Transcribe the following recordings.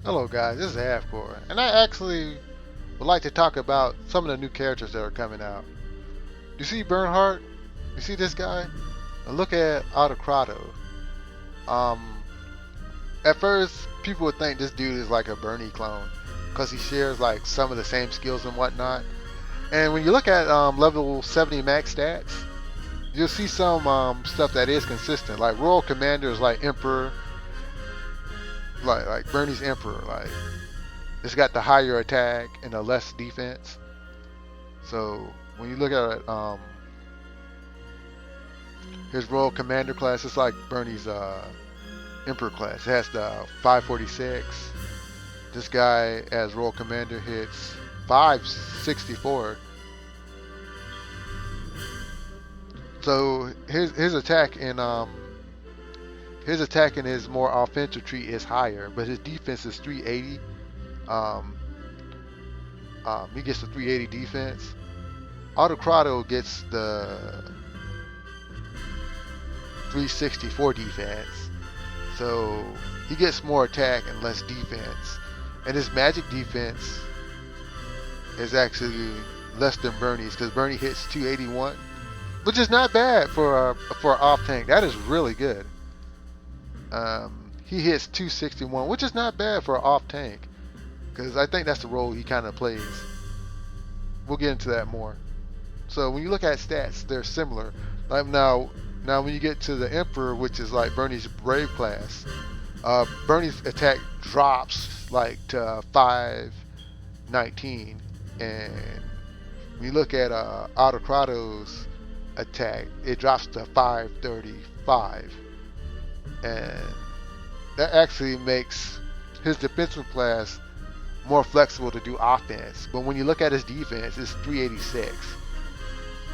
Hello guys, this is Halfcore, and I actually would like to talk about some of the new characters that are coming out. You see Bernhardt? You see this guy? Now look at Autokrato. Um, at first, people would think this dude is like a Bernie clone, because he shares like some of the same skills and whatnot. And when you look at level 70 max stats, you'll see some stuff that is consistent, like Royal Commanders like Emperor, like Bernie's Emperor, like it's got the higher attack and the less defense. So when you look at it, his Royal Commander class, it's like Bernie's Emperor class. It has the 546. This guy as Royal Commander hits 564. So his attack in his more offensive tree is higher, but his defense is 380. Um, he gets the 380 defense. Autokrato gets the 364 defense. So he gets more attack and less defense. And his magic defense is actually less than Bernie's, because Bernie hits 281, which is not bad for off tank. That is really good. He hits 261, which is not bad for off tank, because I think that's the role he kind of plays. We'll get into that more. So when you look at stats, they're similar. Like now when you get to the Emperor, which is like Bernie's Brave class, Bernie's attack drops like to 519, and when you look at Autokrato's attack, it drops to 535, and that actually makes his defensive class more flexible to do offense. But when you look at his defense, it's 386.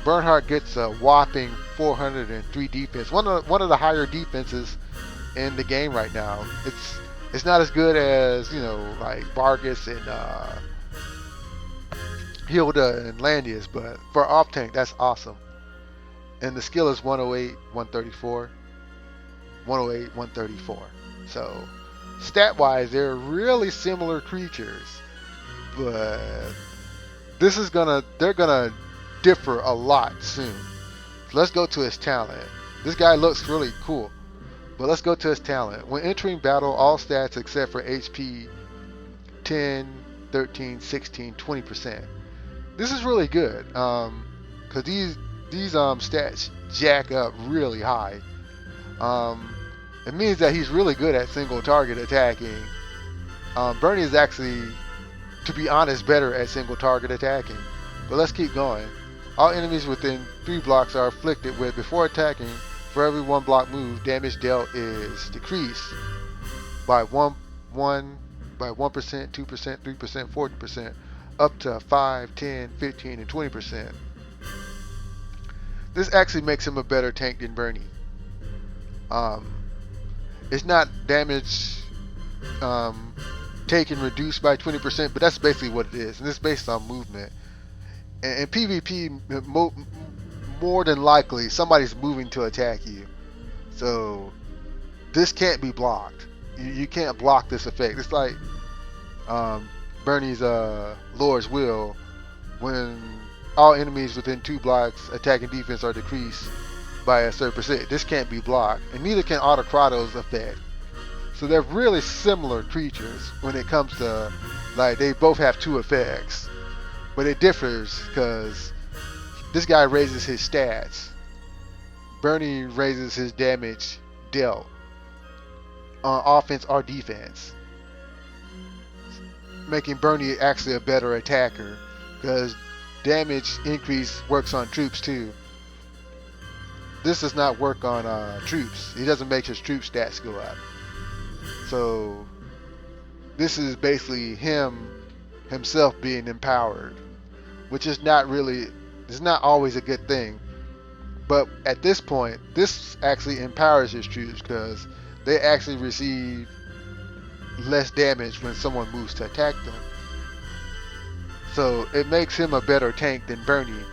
Bernhardt gets a whopping 403 defense, one of the higher defenses in the game right now. It's not as good as, you know, like Vargas and Hilda and Landius, but for off tank, that's awesome. And the skill is 108, 134, 108, 134. So stat wise, they're really similar creatures, but they're gonna differ a lot soon. So let's go to his talent. This guy looks really cool, but let's go to his talent. When entering battle, all stats except for HP 10, 13, 16, 20%. This is really good, because these stats jack up really high. It means that he's really good at single target attacking. Bernie is actually, to be honest, better at single target attacking. But let's keep going. All enemies within 3 blocks are afflicted with, before attacking, for every 1 block move, damage dealt is decreased by 1%, 2%, 3%, 40%, up to 5, 10, 15, and 20%. This actually makes him a better tank than Bernie. It's not damage taken reduced by 20%, but that's basically what it is, and it's based on movement. And PvP, more than likely, somebody's moving to attack you. So this can't be blocked. You can't block this effect. It's like Bernie's Lord's Will, when all enemies within 2 blocks attack and defense are decreased by a certain percent. This can't be blocked, and neither can Autokrato's effect. So they're really similar creatures when it comes to, like, they both have 2 effects, but it differs because this guy raises his stats. Bernie raises his damage dealt on offense or defense, making Bernie actually a better attacker, because damage increase works on troops too. This does not work on troops. He doesn't make his troop stats go up. So this is basically himself being empowered, which is not always a good thing. But at this point, this actually empowers his troops, because they actually receive less damage when someone moves to attack them. So it makes him a better tank than Bernie.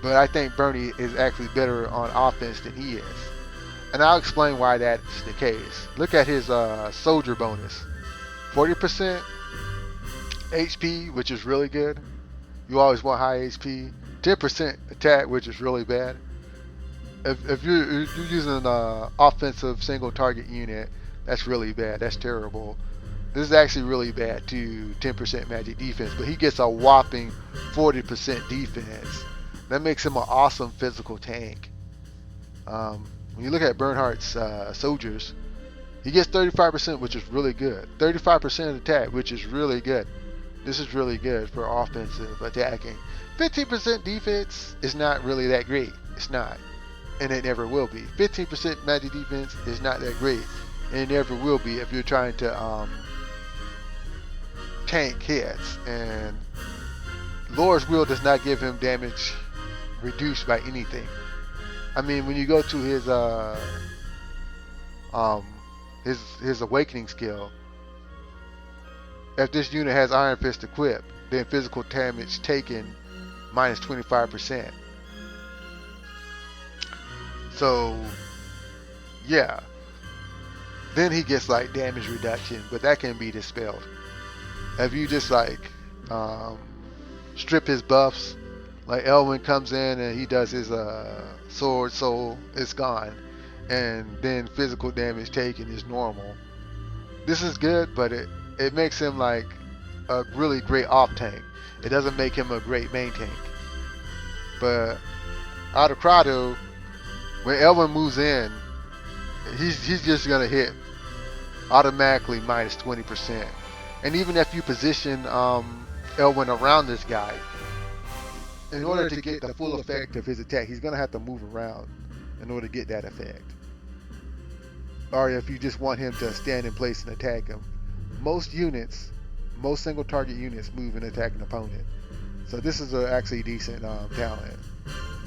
But I think Bernie is actually better on offense than he is. And I'll explain why that's the case. Look at his soldier bonus. 40% HP, which is really good. You always want high HP. 10% attack, which is really bad. If you're using an offensive single target unit, that's really bad. That's terrible. This is actually really bad too. 10% magic defense, but he gets a whopping 40% defense. That makes him an awesome physical tank. When you look at Bernhardt's soldiers, he gets 35%, which is really good. 35% attack, which is really good. This is really good for offensive attacking. 15% defense is not really that great. It's not. And it never will be. 15% magic defense is not that great. And it never will be if you're trying to tank hits. And Lore's Will does not give him damage reduced by anything. I mean, when you go to his awakening skill, if this unit has Iron Fist equipped, then physical damage taken minus 25%. So, yeah. Then he gets like damage reduction, but that can be dispelled. If you just like strip his buffs, like Elwyn comes in and he does his sword soul, it's gone. And then physical damage taken is normal. This is good, but it makes him like a really great off tank. It doesn't make him a great main tank. But Autokrato, when Elwyn moves in, he's just gonna hit automatically minus 20%. And even if you position Elwyn around this guy, in order to get the full effect of his attack, he's gonna have to move around in order to get that effect. Or if you just want him to stand in place and attack him. Most units, most single target units move and attack an opponent. So this is actually decent talent.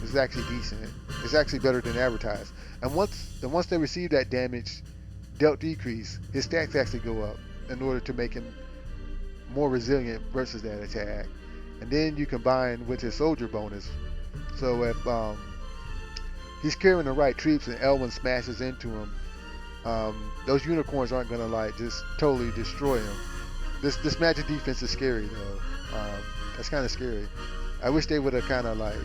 This is actually decent. It's actually better than advertised. And once they receive that damage dealt decrease, his stats actually go up in order to make him more resilient versus that attack. And then you combine with his soldier bonus. So if he's carrying the right troops and Elwyn smashes into him, those unicorns aren't gonna like just totally destroy him. This magic defense is scary though. That's kind of scary. I wish they would have kind of like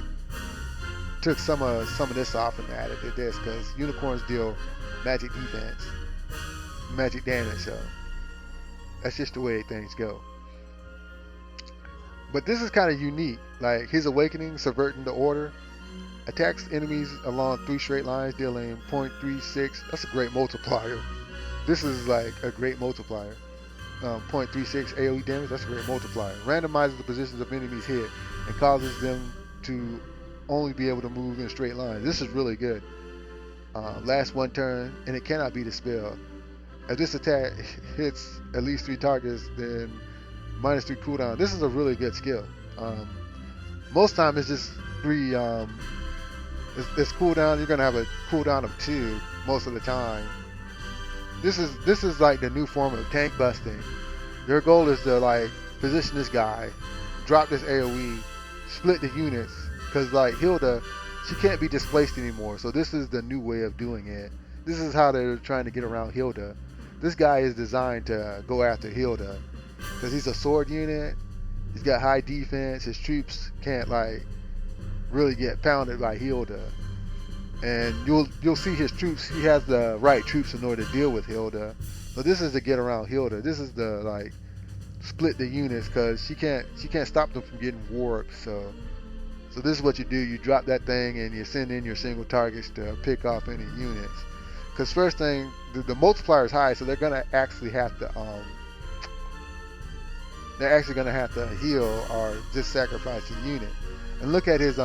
took some of this off and added to this, because unicorns deal magic defense, magic damage. So that's just the way things go. But this is kind of unique. Like his awakening, subverting the order, attacks enemies along 3 straight lines, dealing 0.36. That's a great multiplier. This is like a great multiplier. 0.36 AoE damage. That's a great multiplier. Randomizes the positions of enemies hit and causes them to only be able to move in straight lines. This is really good. Lasts 1 turn and it cannot be dispelled. If this attack hits at least 3 targets, then minus 3 cooldown. This is a really good skill. Most time it's just 3. It's cooldown. You're gonna have a cooldown of 2 most of the time. This is like the new form of tank busting. Your goal is to like position this guy, drop this AoE, split the units, because like Hilda, she can't be displaced anymore. So this is the new way of doing it. This is how they're trying to get around Hilda. This guy is designed to go after Hilda because he's a sword unit. He's got high defense. His troops can't like really get pounded by Hilda. And you'll see his troops. He has the right troops in order to deal with Hilda. But this is to get around Hilda. This is the like split the units, because she can't stop them from getting warped. So this is what you do. You drop that thing and you send in your single targets to pick off any units. Because first thing, the multiplier is high, so they're gonna actually have to heal or just sacrifice a unit. And look at his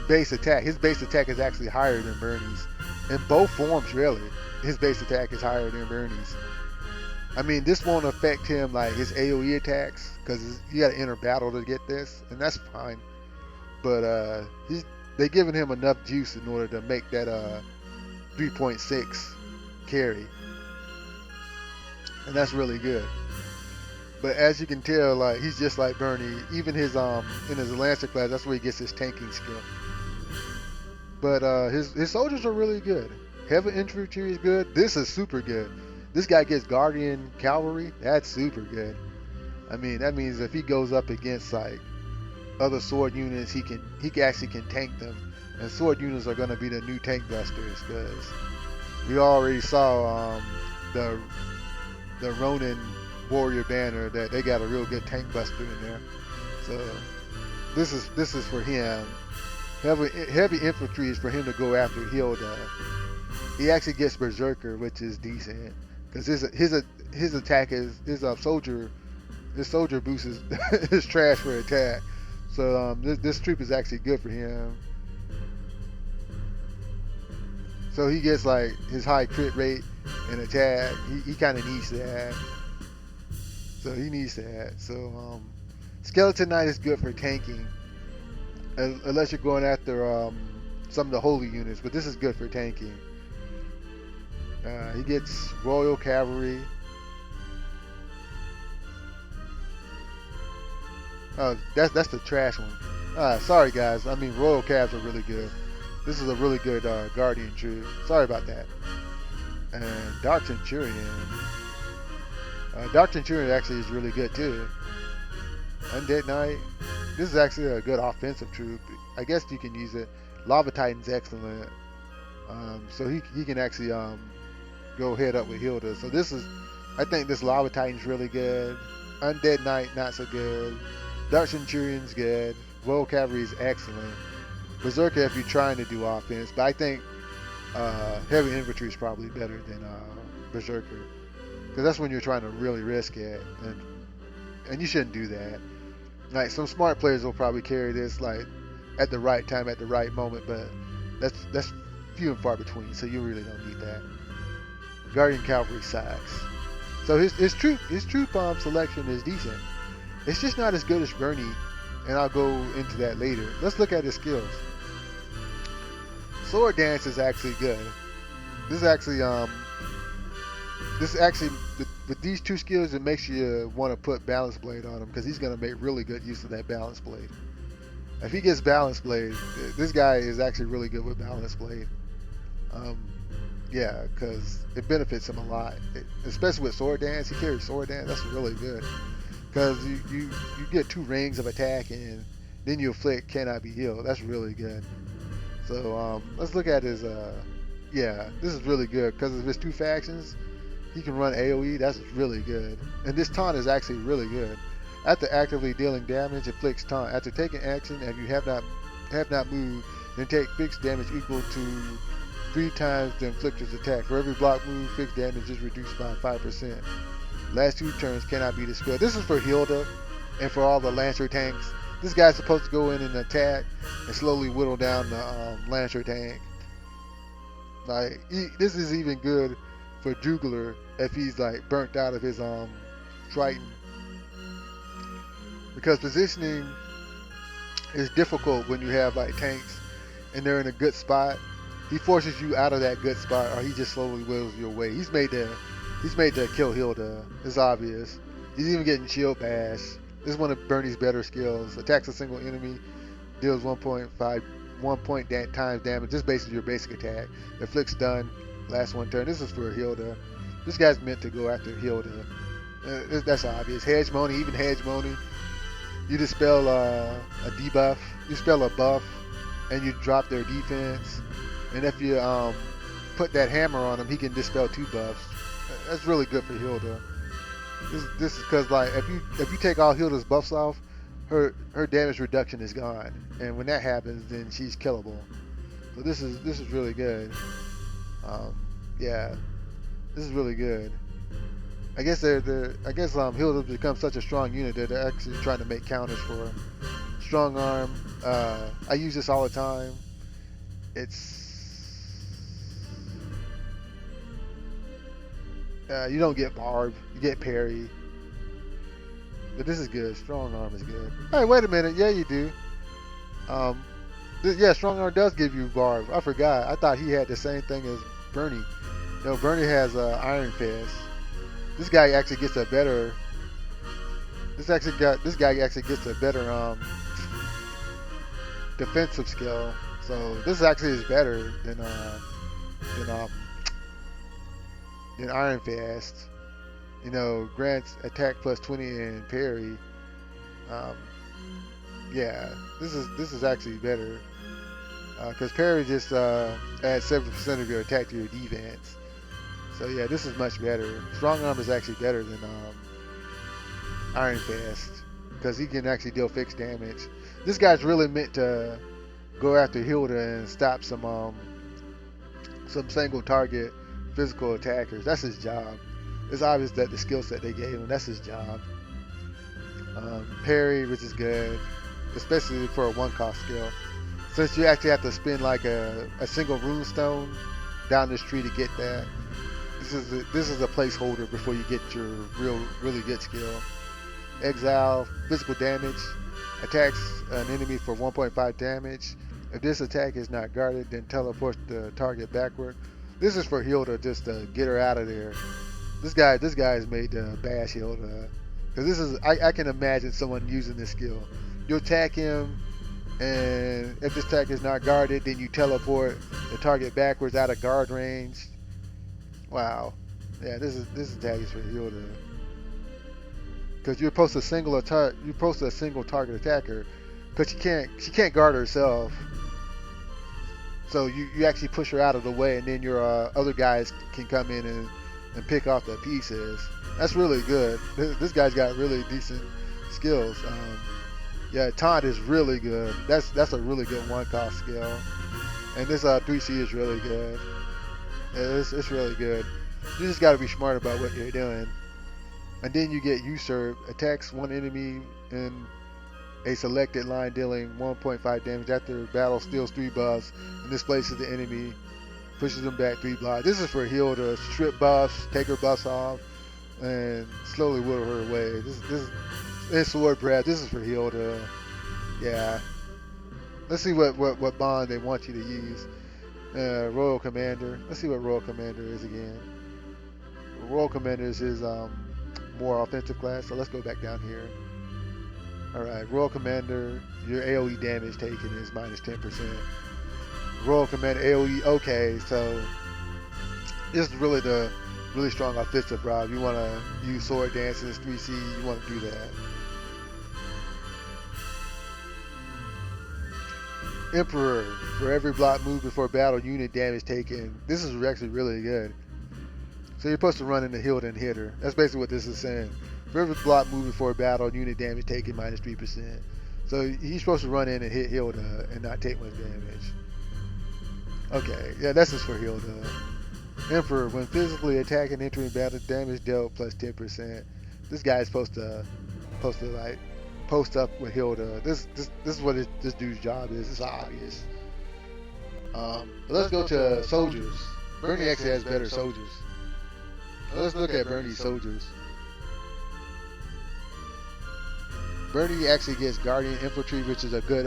base attack. His base attack is actually higher than Bernie's. In both forms, really. His base attack is higher than Bernie's. I mean, this won't affect him like his AoE attacks, because you got to enter battle to get this, and that's fine. But they giving him enough juice in order to make that 3.6 carry, and that's really good. But as you can tell, like he's just like Bernie. Even his in his Lancer class, that's where he gets his tanking skill. But his soldiers are really good. Heavy infantry is good. This is super good. This guy gets Guardian Cavalry. That's super good. I mean, that means if he goes up against like other sword units, he actually can tank them. And sword units are going to be the new tank busters because we already saw the Ronin Warrior Banner that they got a real good tank buster in there. So this is for him. Heavy infantry is for him to go after Hilda. He actually gets Berserker, which is decent because his attack is his soldier boost is trash for attack. So this troop is actually good for him. So he gets like his high crit rate and attack. He kind of needs that. So he needs that. So Skeleton Knight is good for tanking, unless you're going after some of the holy units. But this is good for tanking. He gets Royal Cavalry. Oh, that's the trash one. Sorry guys. I mean, Royal Cavs are really good. This is a really good Guardian troop. Sorry about that. And Dark Centurion. Dark Centurion actually is really good too. Undead Knight. This is actually a good offensive troop. I guess you can use it. Lava Titan's excellent. So he can actually go head up with Hilda. So I think this Lava Titan's really good. Undead Knight not so good. Dark Centurion's good. Royal Cavalry is excellent. Berserker if you're trying to do offense, but I think heavy infantry is probably better than Berserker, because that's when you're trying to really risk it, and you shouldn't do that. Like some smart players will probably carry this like at the right time, at the right moment, but that's few and far between, so you really don't need that. Guardian Cavalry sucks. So his troop selection is decent. It's just not as good as Bernie, and I'll go into that later. Let's look at his skills. Sword Dance is actually good. This actually with these two skills, it makes you want to put Balance Blade on him because he's going to make really good use of that Balance Blade. If he gets Balance Blade, this guy is actually really good with Balance Blade. Yeah, because it benefits him a lot, especially with Sword Dance. He carries Sword Dance. That's really good because you get 2 rings of attack and then you afflict cannot be healed. That's really good. So let's look at his. Yeah, this is really good because of his 2 factions. He can run AoE. That's really good. And this taunt is actually really good. After actively dealing damage, inflicts taunt. After taking action and you have not moved, then take fixed damage equal to 3 times the inflictor's attack. For every block move, fixed damage is reduced by 5%. Last 2 turns cannot be dispelled. This is for Hilda and for all the Lancer tanks. This guy's supposed to go in and attack and slowly whittle down the Lancer tank. Like this is even good for Jugler if he's like burnt out of his Triton, because positioning is difficult when you have like tanks and they're in a good spot. He forces you out of that good spot, or he just slowly whittles your way. He's made to kill Hilda. It's obvious. He's even getting shield bash. This is one of Bernie's better skills. Attacks a single enemy, deals 1 point times damage. This is basically your basic attack. Inflicts stun, last 1 turn. This is for Hilda. This guy's meant to go after Hilda. That's obvious. Hegemony, even Hegemony. You dispel a debuff, you spell a buff, and you drop their defense. And if you put that hammer on him, he can dispel 2 buffs. That's really good for Hilda. This is because like if you take all Hilda's buffs off, her damage reduction is gone, and when that happens, then she's killable. So this is really good. Yeah, this is really good. I guess Hilda becomes such a strong unit that they're actually trying to make counters for her. Strong arm. I use this all the time. You don't get barb, you get parry. But this is good. Strong arm is good. Hey, wait a minute. Yeah, you do. Yeah, strong arm does give you barb. I forgot. I thought he had the same thing as Bernie. No, Bernie has Iron Fist. This guy actually gets a better. This guy actually gets a better defensive skill. So this actually is better than Then Iron Fist, you know, grants attack plus 20 and parry. Um, yeah, this is actually better because parry just adds 7% of your attack to your defense. So yeah, this is much better. Strong arm is actually better than Iron Fist because he can actually deal fixed damage. This guy's really meant to go after Hilda and stop some single target physical attackers. That's his job. It's obvious that the skill set they gave him, that's his job. Parry, which is good, especially for a one-cost skill. Since you actually have to spend like a single rune stone down this tree to get that, this is a placeholder before you get your really good skill. Exile, physical damage, attacks an enemy for 1.5 damage. If this attack is not guarded, then teleport the target backward. This is for Hilda just to get her out of there. This guy is made to bash Hilda. Because this is, I can imagine someone using this skill. You attack him, and if this attack is not guarded, then you teleport the target backwards out of guard range. Wow. Yeah, this attack is for Hilda. Because you're supposed to a single target attacker, because she can't guard herself. So you actually push her out of the way, and then your other guys can come in and pick off the pieces. That's really good. This guy's got really decent skills. Yeah, taunt is really good. That's a really good one-cost skill. And this 3C is really good. Yeah, it's really good. You just got to be smart about what you're doing. And then you get Usurp, attacks one enemy in a selected line, dealing 1.5 damage after battle, steals 3 buffs, and displaces the enemy, pushes them back 3 blocks. This is for heal to strip buffs, take her buffs off, and slowly whittle her away. This sword breath. This is for heal to, yeah. Let's see what bond they want you to use. Royal Commander. Let's see what Royal Commander is again. Royal Commander is his more offensive class, so let's go back down here. Alright, Royal Commander, your AoE damage taken is minus 10%. Royal Commander AoE, okay, so this is really the really strong offensive route. You want to use sword dances, 3C, you want to do that. Emperor, for every block move before battle, unit damage taken. This is actually really good. So you're supposed to run into Hilda and hit her. That's basically what this is saying. For every block move before battle, unit damage taken minus 3%. So he's supposed to run in and hit Hilda and not take much damage. Okay, yeah, this is for Hilda. Emperor, when physically attacking, entering battle, damage dealt plus 10%. This guy is supposed to like post up with Hilda. This is what this dude's job is. It's obvious. Let's go to soldiers. Bernie actually has better soldiers. Let's look at Bernie's soldiers. Bernie actually gets Guardian Infantry, which is a good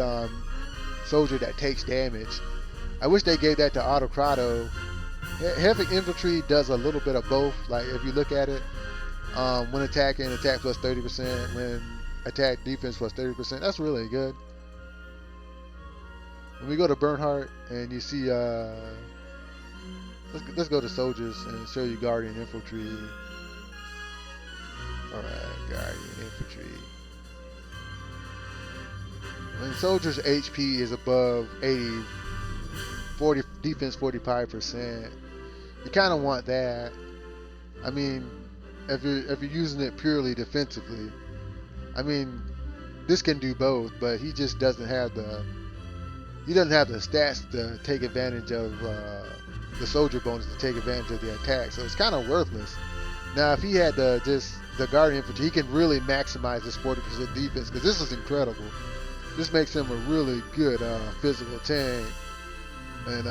soldier that takes damage. I wish they gave that to Autokrato. Heavy Infantry does a little bit of both. Like if you look at it, when attacking, attack plus 30%. When attack, defense plus 30%. That's really good. When we go to Bernhardt and you see, let's go to soldiers and show you Guardian Infantry. Alright, Guardian Infantry. When soldiers' HP is above 80, 40 defense 45%, you kind of want that. I mean, if you're using it purely defensively, I mean, this can do both, but he just doesn't have the stats to take advantage of the soldier bonus to take advantage of the attack, so it's kind of worthless. Now, if he had the Guardian Infantry, he can really maximize this 40% defense, because this is incredible. This makes him a really good physical tank, and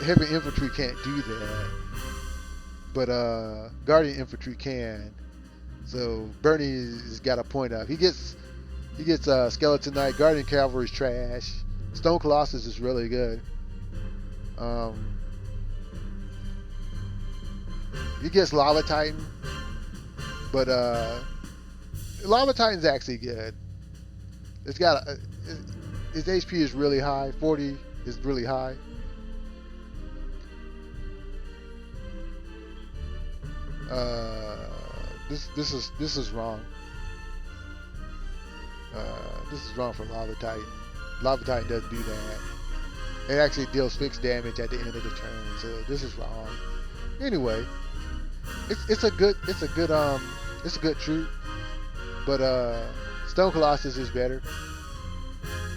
heavy infantry can't do that, but Guardian Infantry can. So Bernie's got a point up. He gets Skeleton Knight. Guardian Cavalry's trash. Stone Colossus is really good. He gets Lava Titan, but Lava Titan's actually good. It's got his HP is really high. 40 is really high. Uh, this is wrong. This is wrong for Lava Titan. Lava Titan doesn't do that. It actually deals fixed damage at the end of the turn, so this is wrong. Anyway, it's a good troop, but Stone Colossus is better,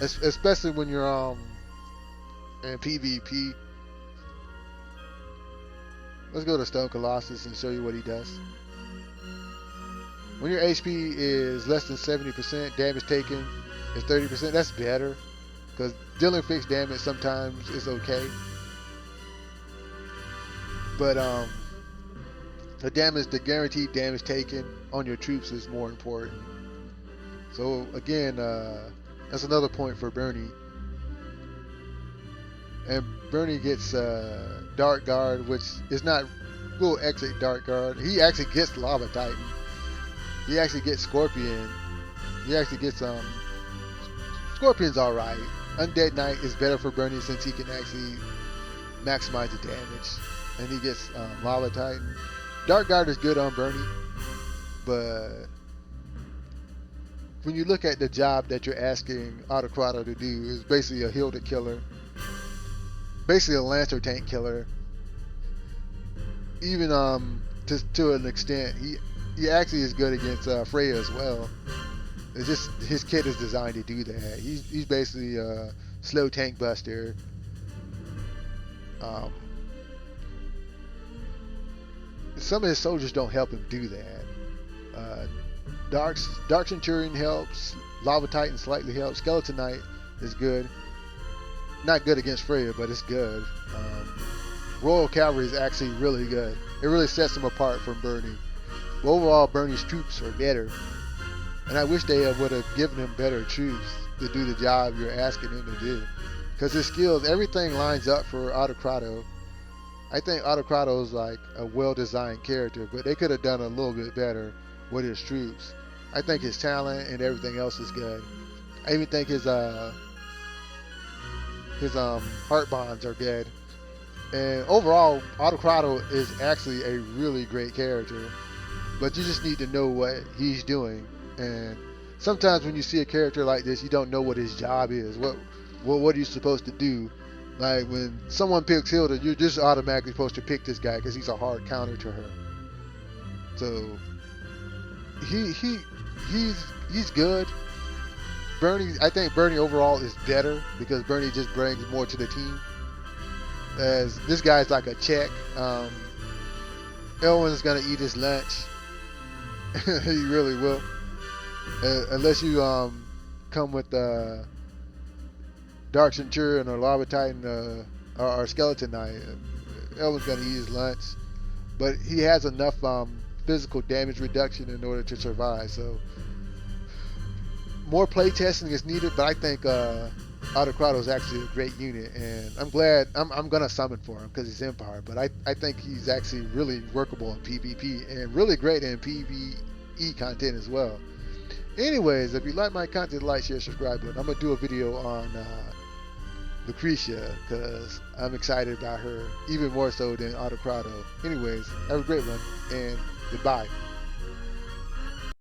especially when you're in PvP. Let's go to Stone Colossus and show you what he does. When your HP is less than 70%, damage taken is 30%. That's better, because dealing fixed damage sometimes is okay, but the guaranteed damage taken on your troops is more important. So again, that's another point for Bernie. And Bernie gets Dark Guard, which is not will exit Dark Guard. He actually gets Lava Titan. He actually gets Scorpion. He actually gets Scorpion's alright. Undead Knight is better for Bernie since he can actually maximize the damage. And he gets Lava Titan. Dark Guard is good on Bernie, but when you look at the job that you're asking Autokrato to do, is basically a Hilda killer, basically a Lancer tank killer. Even to an extent, he actually is good against Freya as well. It's just his kit is designed to do that. He's basically a slow tank buster. Some of his soldiers don't help him do that. Dark Centurion helps. Lava Titan slightly helps. Skeleton Knight is good. Not good against Freya, but it's good. Royal Cavalry is actually really good. It really sets him apart from Bernie. But overall, Bernie's troops are better. And I wish they would have given him better troops to do the job you're asking him to do. Because his skills, everything lines up for Autokrato. I think Autokrato is like a well-designed character, but they could have done a little bit better with his troops. I think his talent and everything else is good. I even think his heart bonds are good. And overall, Autokrato is actually a really great character, but you just need to know what he's doing. And sometimes when you see a character like this, you don't know what his job is. What are you supposed to do? Like when someone picks Hilda, you're just automatically supposed to pick this guy because he's a hard counter to her. So he's good. Bernie, I think Bernie overall is better because Bernie just brings more to the team. As this guy's like a check. Elwin's gonna eat his lunch. He really will. Unless you come with Dark Centurion or Lava Titan or Skeleton Knight. Elwin's gonna eat his lunch, but he has enough physical damage reduction in order to survive. So more playtesting is needed, but I think Autokrato is actually a great unit, and I'm glad I'm gonna summon for him because he's Empire. But I think he's actually really workable in PvP and really great in PvE content as well. Anyways, if you like my content, like, share, subscribe button. I'm gonna do a video on Lucretia because I'm excited about her even more so than Autokrato. Anyways, have a great one and goodbye.